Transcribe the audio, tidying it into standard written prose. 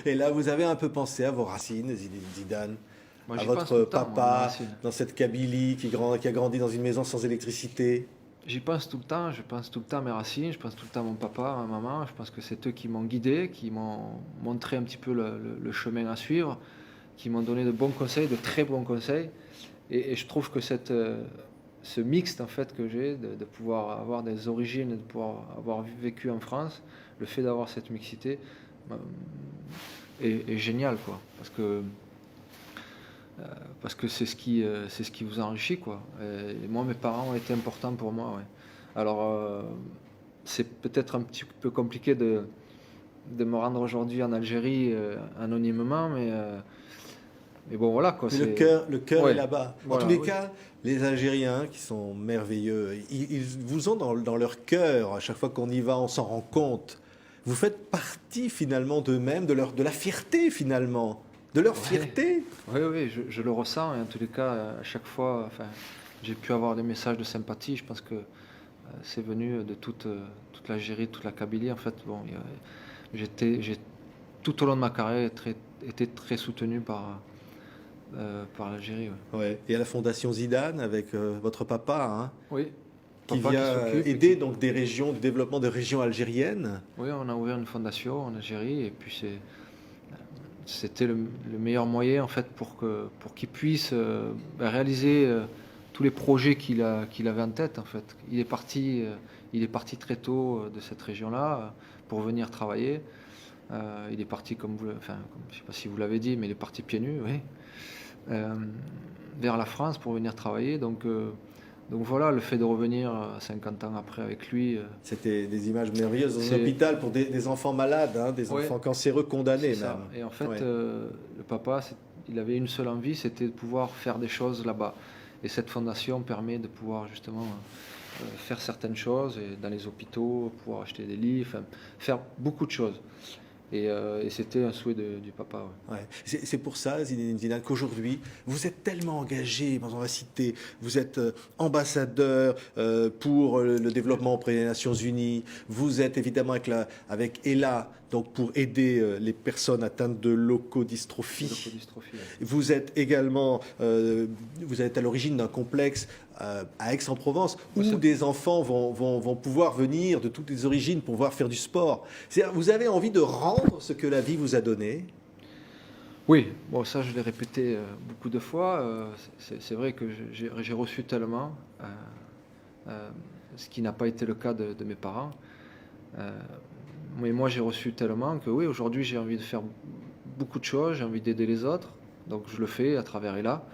Et là, vous avez un peu pensé à vos racines, Zinedine Zidane, Moi, à j'y pense votre tout le temps, moi, à mes papa racines. dans cette Kabylie qui a grandi dans une maison sans électricité. J'y pense tout le temps, je pense tout le temps à mes racines, je pense tout le temps à mon papa, à ma maman. Je pense que c'est eux qui m'ont guidé, qui m'ont montré un petit peu le chemin à suivre, qui m'ont donné de bons conseils, de très bons conseils. Et je trouve que ce mixte en fait que j'ai, de pouvoir avoir des origines, de pouvoir avoir vécu en France, le fait d'avoir cette mixité euh, est génial, quoi. Parce que c'est ce qui vous enrichit, quoi. Et moi, mes parents ont été importants pour moi, ouais. Alors, c'est peut-être un petit peu compliqué de me rendre aujourd'hui en Algérie anonymement, mais bon, voilà, quoi. Mais C'est, le cœur est ouais, là-bas. En tous voilà, les oui. cas, les Algériens qui sont merveilleux, ils vous ont dans leur cœur. À chaque fois qu'on y va, on s'en rend compte. Vous faites partie finalement d'eux-mêmes, de la fierté finalement, de leur Ouais, fierté. oui, oui, je le ressens, et en tous les cas, à chaque fois, enfin, j'ai pu avoir des messages de sympathie. Je pense que c'est venu de toute l'Algérie, toute la Kabylie. En fait, bon, j'ai tout au long de ma carrière été très soutenu par l'Algérie. Ouais. Ouais. Et à la Fondation Zidane avec votre papa, hein, Oui, qui papa qui vient s'occupe et aider qui. donc des régions, du développement des régions algériennes. Oui, on a ouvert une fondation en Algérie, et puis c'était le meilleur moyen en fait pour qu'il puisse réaliser tous les projets qu'il avait en tête en fait. Il est parti très tôt de cette région-là pour venir travailler. Il est parti je sais pas si vous l'avez dit, mais il est parti pieds nus, oui, euh, vers la France pour venir travailler. Donc voilà, le fait de revenir 50 ans après avec lui, C'était des images merveilleuses dans un c'est hôpital pour des enfants malades, hein, des ouais, enfants cancéreux c'est condamnés même. ça. Et en fait, Ouais. le papa, il avait une seule envie, c'était de pouvoir faire des choses là-bas. Et cette fondation permet de pouvoir justement faire certaines choses et dans les hôpitaux, pouvoir acheter des lits, enfin, faire beaucoup de choses. Et c'était un souhait du papa. Ouais. Ouais. C'est pour ça, Zinedine Zidane, qu'aujourd'hui, vous êtes tellement engagé, on va citer, vous êtes ambassadeur pour le développement auprès des Nations Unies, vous êtes évidemment avec ELA, donc pour aider les personnes atteintes de De leucodystrophie. leucodystrophie. Ouais. Vous êtes également, vous êtes à l'origine d'un complexe à Aix-en-Provence où Ouais, des enfants vont pouvoir venir de toutes les origines pour pouvoir faire du sport. Vous avez envie de rendre ce que la vie vous a donné. oui, bon, ça je l'ai répété beaucoup de fois. C'est vrai que j'ai reçu tellement, euh, ce qui n'a pas été le cas de mes parents. Euh, mais moi j'ai reçu tellement que oui, aujourd'hui j'ai envie de faire beaucoup de choses, j'ai envie d'aider les autres. Donc je le fais à travers ELA.